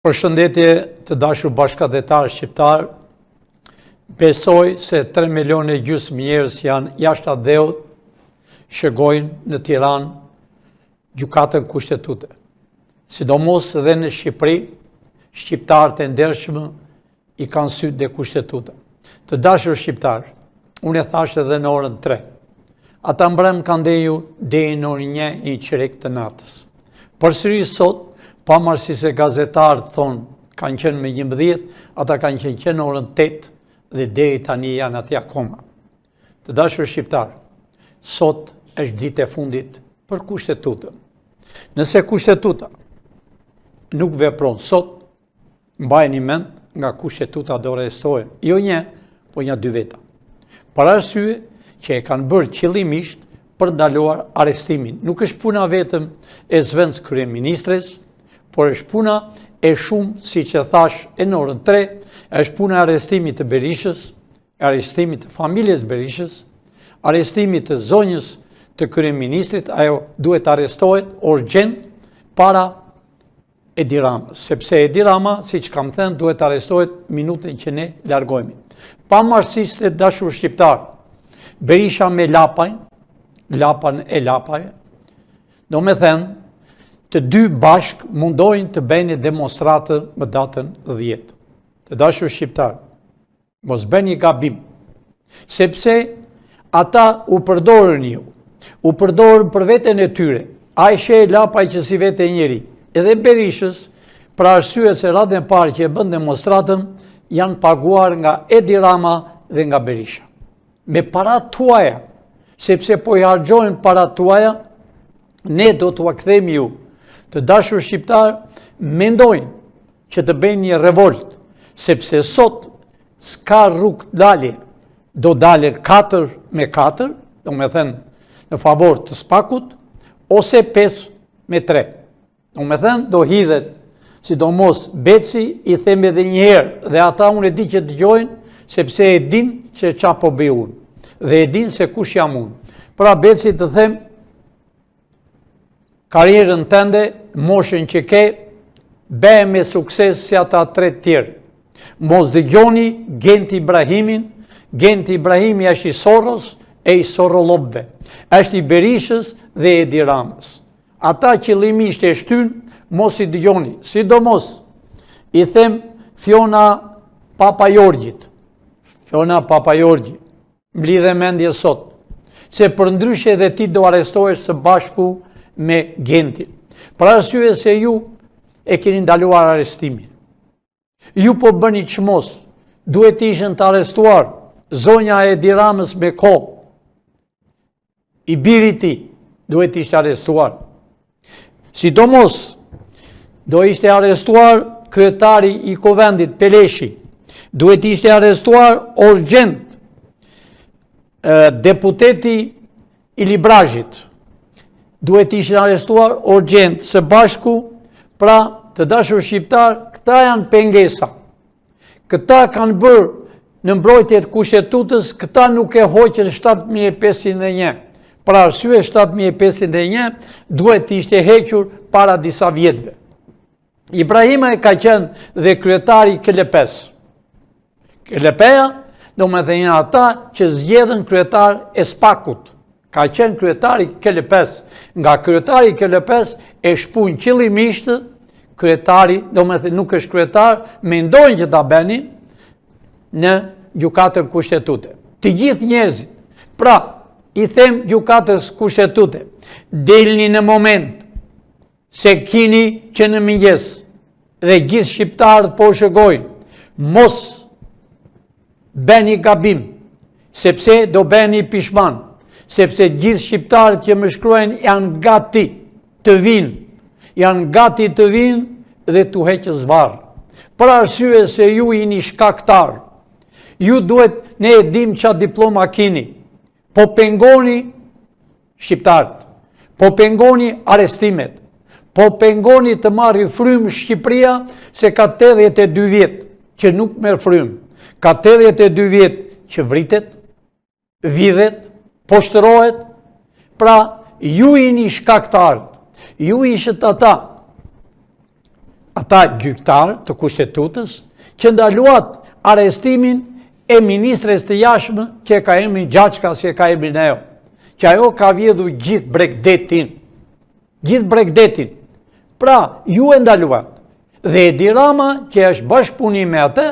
Përshëndetje të dashur bashkëdhetarë shqiptar, besoj se 3,5 milion njerëz janë jashtë dheut, shëgojnë në Tiranë gjykatën kushtetuese. Sidomos edhe në Shqipëri, shqiptarët e ndershëm i kanë sytë dhe kushtetuta. Të dashur shqiptar, unë e thash edhe në orën 3. Ata mbrëm kanë ndeju deri në orën 1:15 të natës. Përsëri sot, pavarësisht se gazetarët thonë kanë qenë me 11, ata kanë qenë në orën 8 dhe deri tani janë atje akoma. Të dashur shqiptar, sot është ditë e fundit për kushtetutën. Nëse kushtetuta nuk vepron sot, mbajeni mend, nga kushtetuta do arrestohen, jo një, po një 2 veta. Për arsye që e kanë bërë qëllimisht për ndaluar arrestimin. Nuk është puna vetëm e zëvendës kryeministres, por është puna e shumë, si që thash e në orën 3, është puna e arrestimit të Berishës, arrestimit të familjes Berishës, arrestimit të zonjës të kryeministrit, ajo duhet arrestohet urgjent para Edi Ramës, sepse Edi Rama, si që kam thënë, duhet arrestohet minutën që ne largohemi. Pavarësisht e dashur shqiptar, Berisha me lapan e lapave, do me thënë, të dy bashk mundojnë të bëjnë demonstratë më datën 10. Të dashur shqiptar, mos bëni gabim, sepse ata u përdorën ju, u përdorën për veten e tyre, a i sheh lapaj që si vete njeri, edhe Berishës, për arsye se radhën e parë që e bën demonstratën, janë paguar nga Edi Rama dhe nga Berisha. Me parat tuaja, sepse po i harxojnë parat tuaja, ne do t'u kthejmë ju. Të dashur shqiptar, mendojnë që të bëjnë një revolt, sepse sot s'ka rrugë dalje, do dalje 4-4, do me thënë në favor të Spakut, ose 5-3. Do me thënë, do hidhet, sidomos Beci, i them edhe njëherë, dhe ata unë e di që dëgjojnë, sepse e din që qa po bëj unë, dhe e din se kush jam unë. Pra Beci të them, karierën tënde, moshën që ke, bëhe me sukses si ata 3 tjerë. Mos dëgjoni Genti Ibrahimin, Genti Ibrahimi është i Soros e i Sorolobve, është i Berishës dhe Edi Ramës. Ata qëllimisht e shtyn, mos i dëgjoni, sidomos i them Fiona Papajorgjit. Fiona Papajorgji, mblidhe mendje sot, se për ndryshe dhe ti do arrestohesh së bashku me Gentin. Për arsye se ju e keni ndaluar arrestimin. Ju po bëni çmos, duhet ishin të arrestuar zonja Edi Ramës me kohë. I biri ti duhet ishte arrestuar. Sidomos do ishte arrestuar kryetari i Kovendit Peleshi. Duhet ishte arrestuar urgjent deputeti Ili Brazhit. Duhet ishte arrestuar urgjent së bashku, pra të dashur shqiptar, këta janë pengesa. Këta kanë bërë në mbrojtje të kushtetues, këta nuk e hoqën 7501. Pra arsye 7501 duhet ishte hequr para disa vjetëve. Ibrahima e ka qenë dhe kryetari KLP-s. KLP-ja, do me thënë ata që zgjedhën kryetar e Spakut. Ka qenë kryetari KLP-s. Nga kryetari KLP-s e shpun qëllimisht kryetari, do me thënë nuk është kryetar, mendojnë që ta bënin në gjykatën kushtetuese. Të gjithë njerëzit. Pra, i them gjykatës kushtetuese, delni në moment se kini që në mëngjes dhe gjithë shqiptarët po shëgojnë, mos bëni gabim, sepse do bëni pishman, sepse gjithë shqiptarët që më shkruajnë janë gati të vinë, dhe të heqë zvarë. Për arsye se ju jeni shkaktar, ju duhet, ne e dim qa diploma kini, po pengoni shqiptarët, po pengoni arrestimet, po pengoni të marri frymë Shqipëria, se ka 82 vjetë që nuk merë frymë, ka 82 vjetë që vritet, vidhet, poshtërohet. Pra ju jeni shkaktarët, ju ishët ata ata gjyktar të kushtetutës që ndaluat arestimin e ministres të jashtme që ka emrin Gjaçka, që ka emrin ajo, që ajo ka vjedhur gjithë Bregdetin. Pra, ju e ndaluat. Dhe Edi Rama, që është bashkëpunim me atë,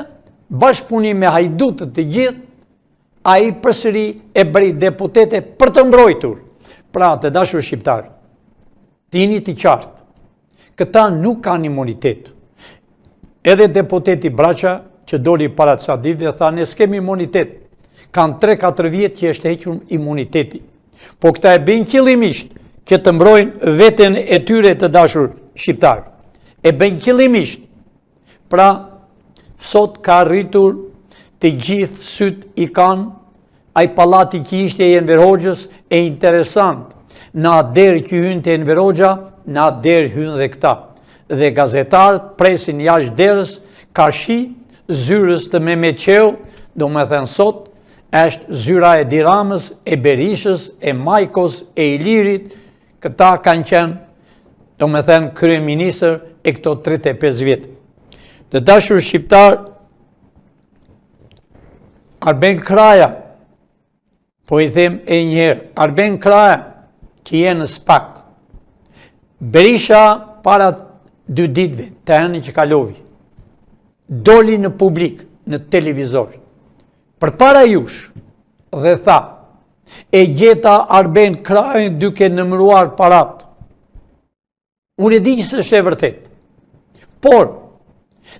bashkëpunim me hajdutët të gjithë, a i përsëri e bëri deputete për të mbrojtur. Pra, të dashur shqiptar, tini të qartë, këta nuk kanë imunitet. Edhe deputeti Braqa, që doli para ca ditëve, tha, ne s'kemi imunitet. Kanë 3-4 vjetë që është hequr imuniteti. Po këta e bëjnë qëllimisht që të mbrojnë veten e tyre të dashur shqiptar. E bëjnë qëllimisht. Pra, sot ka rritur të gjithë syt i kanë, ai pallati që ishte e Enver Hoxhës e interesant. Në atë derë që hynë të Enver Hoxha, në atë derë hynë dhe këta. Dhe gazetarët presin jashtë derës, ka shi zyrës të Mehmet Qeu, do me thënë sot, është zyra e Edi Ramës, e Berishës, e Majkos, e Ilirit, këta kanë qenë, do me thënë, kryeministër e këto 35 vjetë. Të dashur shqiptar, Arben Kraja, po i them e njëherë, Arben Kraja, që je në SPAK, Berisha para 2 ditëve, të hënë që kalovi, doli në publik, në televizor, për para jush, dhe tha, e gjeta Arben Krajën duke nëmruar parat. Unë e di që së është e vërtet, por,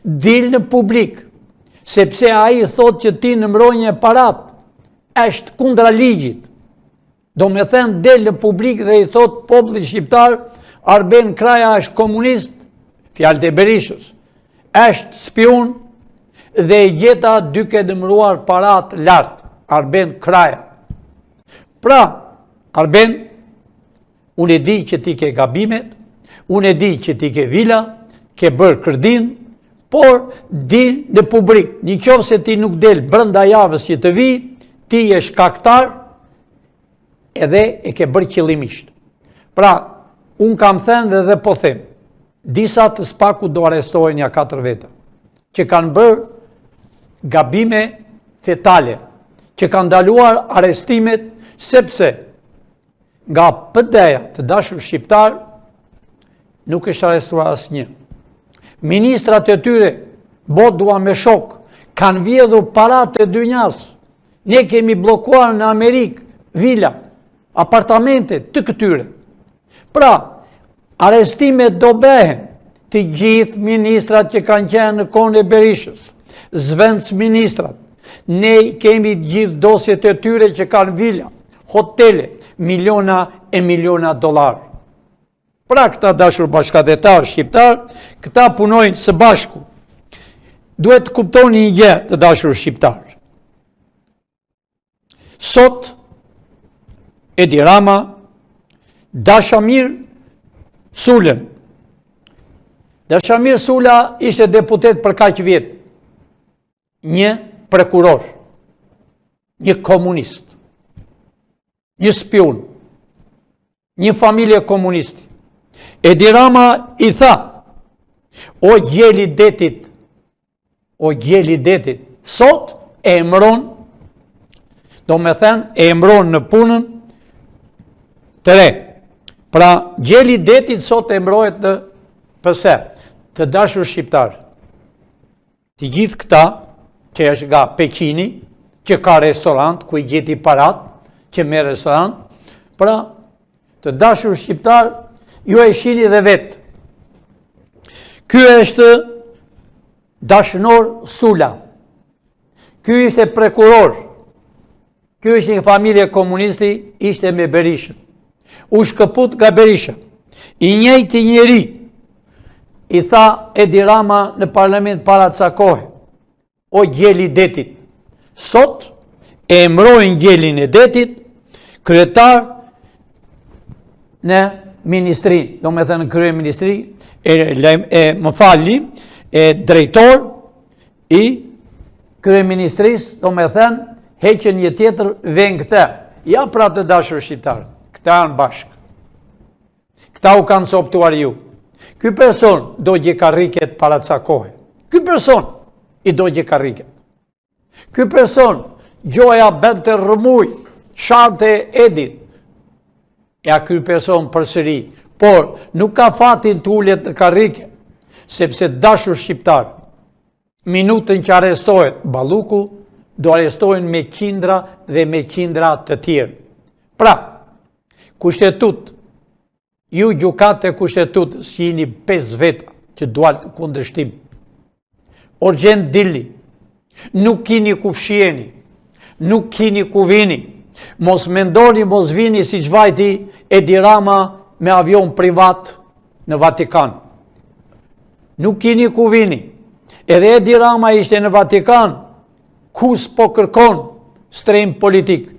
dil në publik, sepse a i thot që ti nëmronje parat, është kundra ligjit. Do me thënë del në publik dhe i thot popullit shqiptar, Arben Kraja është komunist, fjalët e Berishës, është spion dhe i gjeta duke nëmruar parat lartë, Arben Kraja. Pra, Arben, unë e di që ti ke gabimet, unë e di që ti ke vila, ke bërë kërdin, por dil në publik. Në qoftë se ti nuk del brenda javës që të vi, ti je shkaktar edhe e ke bërë qëllimisht. Pra, unë kam thënë dhe po them, disa të SPAK-u do arrestohen ja 4 veta, që kanë bërë gabime fetale, që kanë ndaluar arrestimet, sepse nga PD-ja të dashur shqiptar, nuk është arrestuar asnjë. Ministrat e tyre, bodua me shok, kanë vjedhur parat e dynjas. Ne kemi blokuar në Amerikë, vila, apartamente të këtyre. Pra, arrestimet do bëhen të gjithë ministrat që kanë qenë në kohën e Berishës, zvendës ministrat. Ne kemi gjithë dosjet e tyre që kanë vila, hotele, miliona e miliona dollar. Pra këta dashur bashkëdhetar shqiptar, këta punojnë së bashku. Duhet të kuptoni një gjë të dashur shqiptar. Sot, Edi Rama, Dashamir Sulën. Dashamir Sula ishte deputet për kaq vjet. Një prokuror, një komunist, një spion, një familje komunisti. Edi Rama i tha, o gjeli detit, sot e emron, do me thënë, e emron në punën të re. Pra, gjeli detit sot e emrohet në pëse, të dashur shqiptar. Të gjithë këta, që është nga Pekini, që ka restorant, ku i gjeti parat, që me restorant, pra, të dashur shqiptar, ju e shini dhe vetë. Ky është Dashnor Sula. Ky ishte prokuror. Ky është një familje komunisti, ishte me Berishën. U shkëput nga Berisha. I njëjti njeri, i tha Edi Rama në parlament para ca kohe, o gjeli detit. Sot e emrojnë gjelin e detit, kryetar në ministri, do me thënë krye ministri, më falni, drejtor i krye ministris, do me thënë, heqen një tjetër ven këta. Ja pra të dashur shqiptarë, këta janë bashkë. Këta u kanë coptuar ju. Ky person do gjekariket para ca kohe. Ky person i do gjekariket. Ky person gjoja bente rëmuj, shante edit. Ja ky person përsëri, por nuk ka fatin të ullet në karrike, sepse dashur shqiptar, minutën që arestohet Balluku, do arestohen me qindra dhe me qindra të tjerë. Pra, kushtetut, ju gjukat e kushtetutës që jeni 5 veta që dualt kundërshtim. Orgjen Dilli, nuk kini ku fshieni, nuk kini ku vini, mos mendoni, mos vini si që vajti Edi Rama me avion privat në Vatikan. Nuk kini ku vini. Edhe Edi Rama ishte në Vatikan, ku s'po kërkon strejm politik,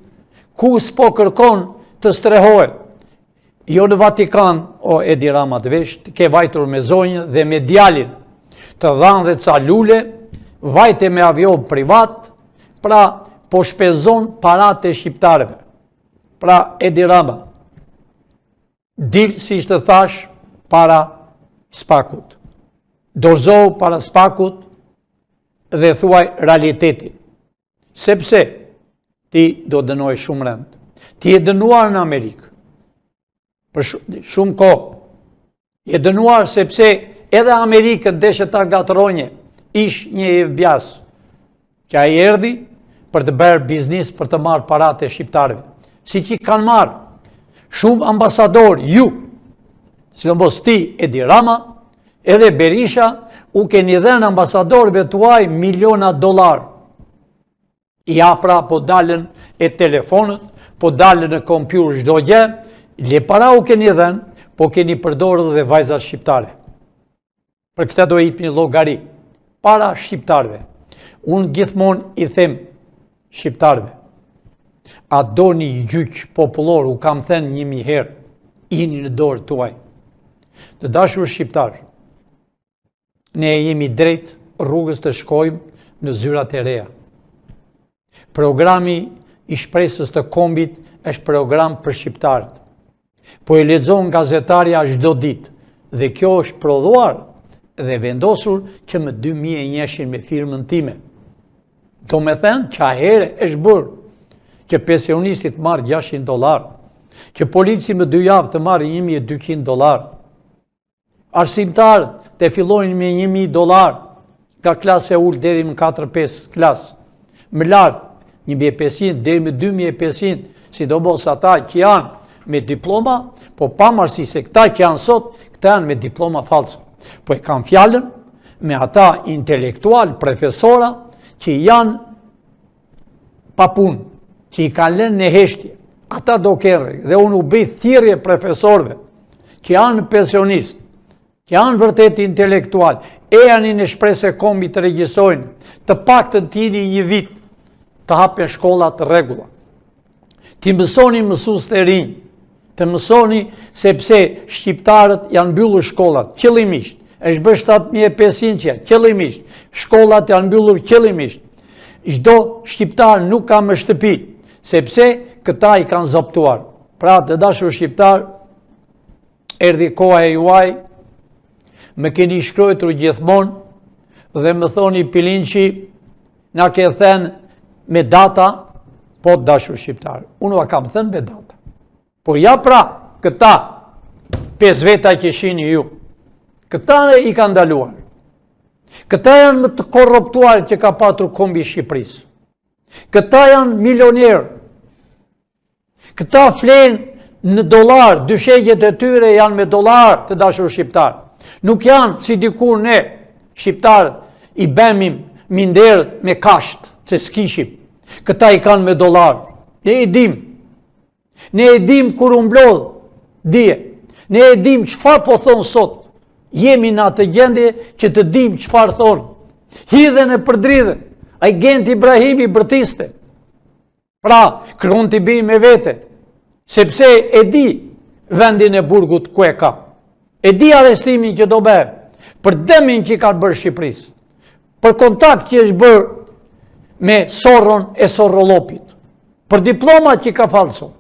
ku s'po kërkon të strehohet. Jo në Vatikan, o Edi Rama të vesh, ke vajtur me zonjë dhe me djalin, të dhanë dhe ca lule, vajte me avion privat, pra po shpezon parate shqiptarëve. Pra Edi Rama, dilë si shtë thash para spakut. Dorëzohu para spakut dhe thuaj realitetin. Sepse ti do dënoj shumë rënd. Ti e dënuar në Amerikë. Për shumë kohë. E dënuar sepse edhe Amerikën deshe ta gatronje, ish një FBI-s, që a i erdi për të bërë biznis, për të marë parate shqiptarëve. Si që kanë marë shumë ambasador, ju, si në mos ti Edi Rama, edhe Berisha, u keni dhenë ambasadorëve tuaj miliona dolar. Ja pra po dalën e telefonët, po dalën e kompjuter çdo gjë, le para u keni dhenë, po keni përdorur dhe vajzat shqiptare. Për këta do jep një llogari para shqiptarëve. Unë gjithmonë i them shqiptarëve, a doni gjyq popullor, u kam thënë 1000 herë, jeni në dorë tuaj. Të dashur shqiptar, ne jemi drejt rrugës të shkojmë në zyrat e reja. Programi i shpresës të kombit është program për shqiptarët. Po e lexon gazetarja çdo ditë dhe kjo është prodhuar dhe vendosur që më 2001 me firmën time. Do me thënë që ahere është bërë që pensionistit marrë $600, që polici më 2 javë të marrë $1200, arsimtarët të fillojnë me $1000, nga klasë e ullë deri më 4-5 klasë, më lartë 1500 deri më 2500, sidomos ata që janë me diploma, po pamarësi se këta që janë sot, këta janë me diploma falso. Po e kam fjallën me ata intelektual, profesora, që janë pa punë, që i kanë lënë në heshtje. Ata do kërë, dhe unë u bëj thirrje profesorëve, që janë pensionistë, që janë vërtet intelektual, e janë në shpresë e kombit të regjisojnë, të paktën tini një vit, të hapen shkollat të rregulla. Ti mësoni mësues të rinj, të mësoni sepse shqiptarët janë mbyllur shkollat, qëllimisht, është bërë 7500, qëllimisht, shkollat janë mbyllur qëllimisht. Çdo shqiptar nuk ka më shtëpi, sepse këta i kanë zoptuar. Pra të dashur shqiptar, erdhi koha e juaj, më keni shkruar gjithmonë dhe më thoni Pilinçi, na ke thënë me data, po të dashur shqiptar. Unë va kam thënë me data. Por ja pra, këta 5 veta që shihni ju, këta i kanë ndaluar. Këta janë më të korruptuar që ka patur kombi Shqipërisë. Këta janë milionerë. Këta flenë në dollar, dyshegjet e tyre janë me dollar, të dashur shqiptar. Nuk janë si dikur ne, shqiptarët, i bëmim minderët me kasht, që s'kishim. Këta i kanë me dollar. Ne e dim. Ne e dim kur u mblodh, dije. Ne e dim çfarë po thonë sot. Jemi në atë gjendje që të dim çfarë thonë. Hidhen e përdridhen. Agent Ibrahimi bërtiste. Pra, kron t'i bi me vete. Sepse e di vendin e burgut ku e ka. E di arrestimin që do bërë. Për dëmin që i ka bërë Shqipërisë. Për kontakt që është bërë me Sorron e Sorrolopit. Për diplomat që ka falso.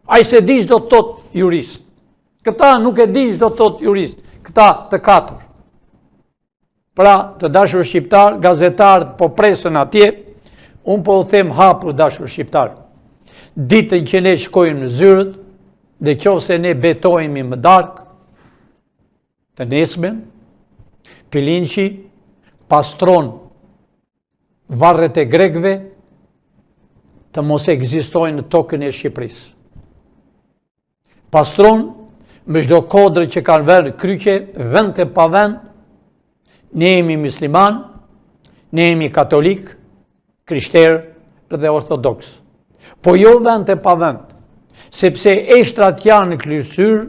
A i se di çdo të tot jurist. Këta nuk e di çdo të tot jurist. këta të katër. Pra, të dashur shqiptar, gazetarët po presën atje, unë po u them hapur dashur shqiptar. Ditën që ne shkojmë në Zyrët, dhe qofse ne betojmë më darkë, të nesmen, Pilinçi pastron varret e grekëve të mos ekzistojnë në tokën e Shqipërisë. Pastron me çdo kodrë që kanë vënë kryqe, vend e pa vend. Ne jemi musliman, ne jemi katolik, krishterë dhe ortodoks. Po jo vend e pa vend, sepse eshtrat janë në kryqëzyrë,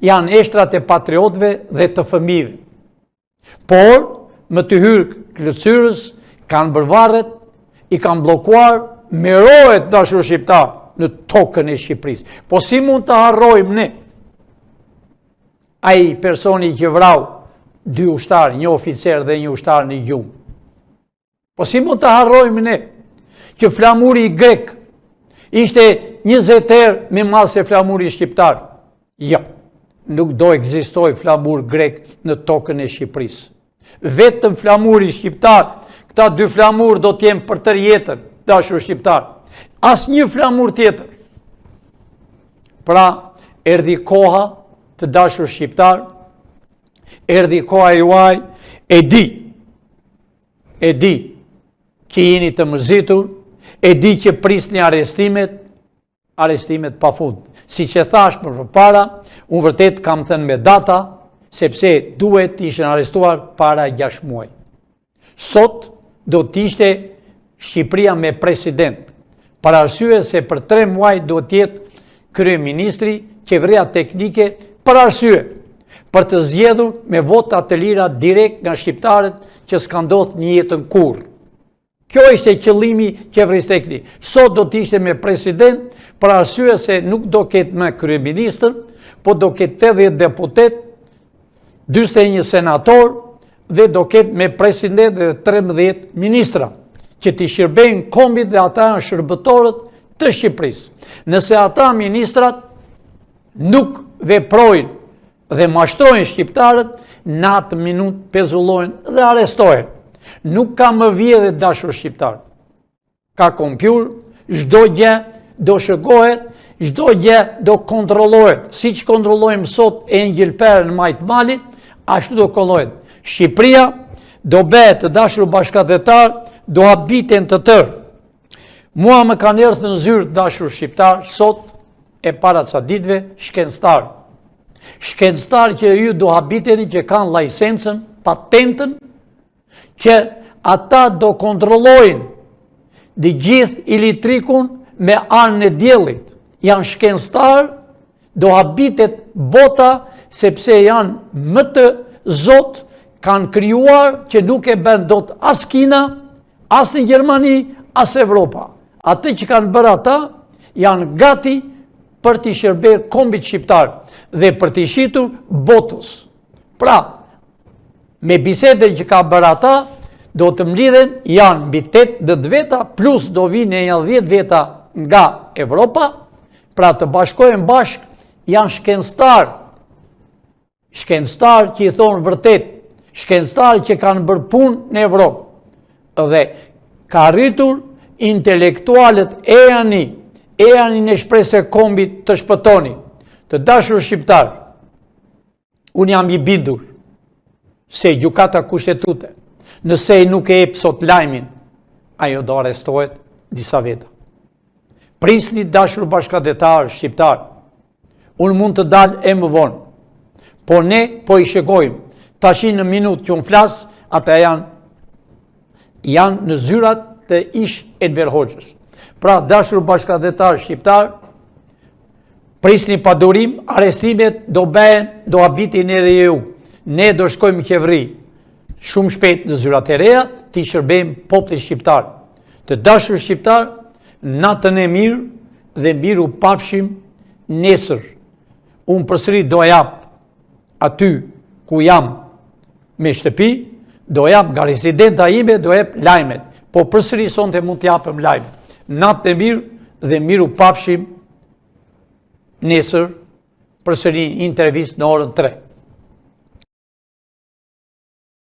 janë eshtrat e patriotëve dhe të fëmijëve. Por, më të hyrë kryqëzyrës, kanë bërë varret, i kanë bllokuar, merohet dashur shqiptar në tokën e Shqipërisë. Po si mund të harrojmë ne? Ai personi që vrau 2 ushtarë, 1 oficer dhe 1 ushtar në gjumë. Po si mund të harrojmë ne që flamuri grek ishte 20 herë më i madh se flamuri shqiptar? Jo, nuk do ekzistoj flamur grek në tokën e Shqipërisë. Vetëm flamuri shqiptar, këta 2 flamur do t'jenë për tërë jetën, dashur shqiptar. Asnjë flamur tjetër. Pra, erdhi koha të dashur shqiptar, erdhi koha juaj, e di që jeni të mërzitur, e di që prisni arestimet pa fund. Si që thash për para, unë vërtet kam thënë me data, sepse duhet ishën arestuar para 6 muaj. Sot do t'ishte Shqipëria me president, para arsye se për 3 muaj do t'jetë kryeministri, qeveria teknike, për arsye për të zgjedhur me vota të lira direkt nga shqiptarët që s'ka ndodhur në jetën kurrë. Kjo ishte qëllimi qeverisë teknike. Sot do t'ishte me president, për arsye se nuk do ketë me kryeministër, po do ketë 80 deputet, 41 senator dhe do ketë me president dhe 13 ministra, që t'i shërbejnë kombit dhe ata janë shërbëtorët të Shqipërisë. Nëse ata ministrat nuk veprojnë dhe mashtrojnë shqiptarët, në atë minutë pezullojnë dhe arestohen. Nuk ka më vjedhje dashur shqiptar. Ka kompjuter, çdo gjë do shëgohet, çdo gjë do kontrollohet. Siç kontrollojmë sot e ngjilperën majt malit, ashtu do kontrollohet. Shqipëria do bëhet të dashur bashkëdhetar, do habiten të tërë. Mua më kanë erdhur në zyrë dashur shqiptar sot e para ca ditëve shkencëtar. Shkencëtar që ju do habiteni, që kanë lajsencën, patentën, që ata do kontrollojnë dhe gjithë elektrikun me anën e diellit. Janë shkencëtar, do habitet bota, sepse janë më të zot, kanë krijuar që nuk e bën dot as Kina, as në Gjermani, as Evropa. Atë që kanë bërë ata, janë gati për t'i shërbyer kombit shqiptar dhe për t'i shitur botës. Pra, me bisedën që ka bërë ata, do të mlidhen, janë mbi 8 veta, plus do vinë 10 veta nga Evropa, pra të bashkohen bashk, janë shkencëtar që i thonë vërtet, shkencëtar që kanë bërë punë në Evropë, dhe ka arritur intelektualët e janë në shpresë e kombit të shpëtoni. Të dashur shqiptar, unë jam i bindur se gjykata kushtetuese, nëse nuk e jep sot lajmin, ajo do arrestohet disa veta. Prisni dashur bashkëdhetar shqiptar, unë mund të dalë e më vonë, po ne po i shikojmë, tashi në minutë që unë flas, ata janë në zyrat të ish Enver Hoxhës. Pra, dashur bashkëdhetar shqiptar, prisni pa durim, arrestimet do bëhen, do habitin edhe ju. Ne do shkojmë qeveri shumë shpejt në zyrat e reja, t'i shërbejmë popullit shqiptar. Të dashur shqiptar, natën e mirë dhe miru pafshim nesër. Unë përsëri do jap aty ku jam me shtëpi, do jap nga residenta ime, do jap lajmet. Po përsëri sonte mund t'japëm lajmet. Natë e mirë dhe miru pafshim nesër, përsëri intervist në orën 3.